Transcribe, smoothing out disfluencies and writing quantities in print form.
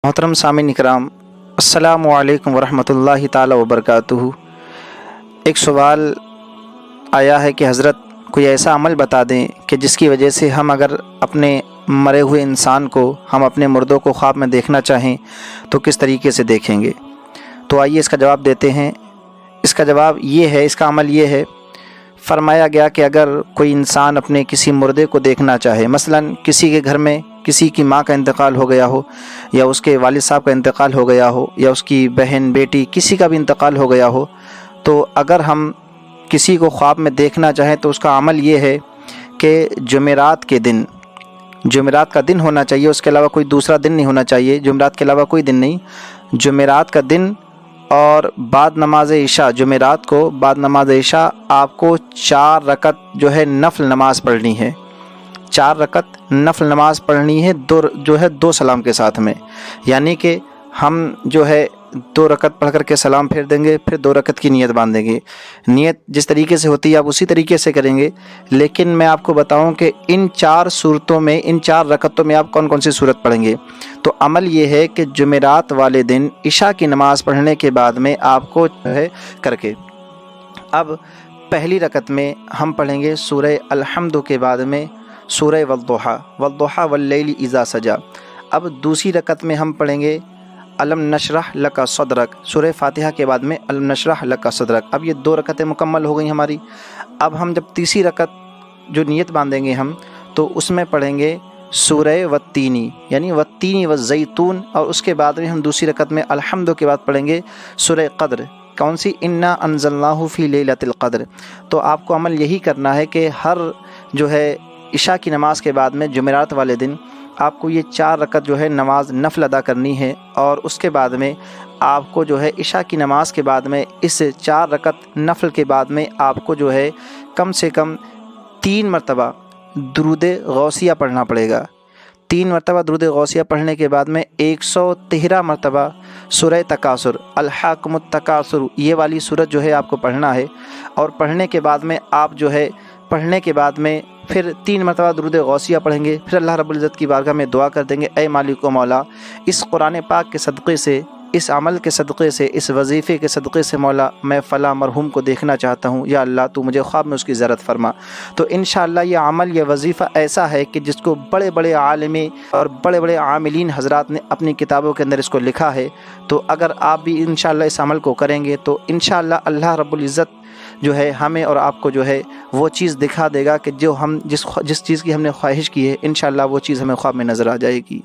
محترم سامعین اکرام، السلام علیکم ورحمۃ اللہ تعالی وبرکاتہ۔ ایک سوال آیا ہے کہ حضرت کوئی ایسا عمل بتا دیں کہ جس کی وجہ سے ہم اگر اپنے مرے ہوئے انسان کو، ہم اپنے مردوں کو خواب میں دیکھنا چاہیں تو کس طریقے سے دیکھیں گے۔ تو آئیے اس کا جواب دیتے ہیں۔ اس کا جواب یہ ہے، اس کا عمل یہ ہے، فرمایا گیا کہ اگر کوئی انسان اپنے کسی مردے کو دیکھنا چاہے، مثلا کسی کے گھر میں کسی کی ماں کا انتقال ہو گیا ہو، یا اس کے والد صاحب کا انتقال ہو گیا ہو، یا اس کی بہن بیٹی کسی کا بھی انتقال ہو گیا ہو، تو اگر ہم کسی کو خواب میں دیکھنا چاہیں تو اس کا عمل یہ ہے کہ جمعرات کے دن، جمعرات کا دن ہونا چاہیے، اس کے علاوہ کوئی دوسرا دن نہیں ہونا چاہیے، جمعرات کے علاوہ کوئی دن نہیں، جمعرات کا دن اور بعد نماز عشاء، جمعرات کو بعد نماز عشاء آپ کو 4 رکعت جو ہے نفل نماز پڑھنی ہے، 4 رکعت نفل نماز پڑھنی ہے، دو سلام کے ساتھ میں، یعنی کہ ہم جو ہے 2 رکعت پڑھ کر کے سلام پھیر دیں گے، پھر 2 رکعت کی نیت باندھیں گے۔ نیت جس طریقے سے ہوتی ہے آپ اسی طریقے سے کریں گے، لیکن میں آپ کو بتاؤں کہ ان 4 صورتوں میں، ان 4 رکعتوں میں آپ کون کون سی صورت پڑھیں گے۔ تو عمل یہ ہے کہ جمعرات والے دن عشاء کی نماز پڑھنے کے بعد میں آپ کو جو ہے کر کے، اب پہلی رکعت میں ہم پڑھیں گے سورہ الحمد کے بعد میں سورہ والضحیٰ واللیل اذا سجا۔ اب دوسری رکعت میں ہم پڑھیں گے الم نشرح لک صدرک، سورہ فاتحہ کے بعد میں الم نشرح لک صدرک۔ اب یہ 2 رکعتیں مکمل ہو گئی ہماری۔ اب ہم جب تیسری رکعت جو نیت باندھیں گے ہم، تو اس میں پڑھیں گے سورہ والتینی، یعنی والتین والزیتون، اور اس کے بعد میں ہم دوسری رکعت میں الحمد کے بعد پڑھیں گے سورہ قدر، کون سی؟ انا انزلناہ فی لیلۃ القدر۔ تو آپ کو عمل یہی کرنا ہے کہ ہر جو ہے عشاء کی نماز کے بعد میں جمعرات والے دن آپ کو یہ 4 رکعت جو ہے نماز نفل ادا کرنی ہے، اور اس کے بعد میں آپ کو جو ہے عشاء کی نماز کے بعد میں اس 4 رکعت نفل کے بعد میں آپ کو جو ہے کم سے کم 3 مرتبہ درود غوثیہ پڑھنا پڑے گا۔ 3 مرتبہ درود غوثیہ پڑھنے کے بعد میں 113 مرتبہ سورہ تکاثر، الحاکم التکاثر، یہ والی سورت جو ہے آپ کو پڑھنا ہے، اور پڑھنے کے بعد میں آپ جو ہے پڑھنے کے بعد میں پھر 3 مرتبہ درود غوثیہ پڑھیں گے، پھر اللہ رب العزت کی بارگاہ میں دعا کر دیں گے، اے مالک و مولا، اس قرآن پاک کے صدقے سے، اس عمل کے صدقے سے، اس وظیفے کے صدقے سے مولا میں فلاں مرحوم کو دیکھنا چاہتا ہوں، یا اللہ تو مجھے خواب میں اس کی زیارت فرما۔ تو انشاءاللہ یہ عمل، یہ وظیفہ ایسا ہے کہ جس کو بڑے بڑے عالمی اور بڑے بڑے عاملین حضرات نے اپنی کتابوں کے اندر اس کو لکھا ہے۔ تو اگر آپ بھی انشاءاللہ اس عمل کو کریں گے تو انشاءاللہ اللہ رب العزت جو ہے ہمیں اور آپ کو جو ہے وہ چیز دکھا دے گا کہ جو ہم جس چیز کی ہم نے خواہش کی ہے، انشاءاللہ وہ چیز ہمیں خواب میں نظر آ جائے گی۔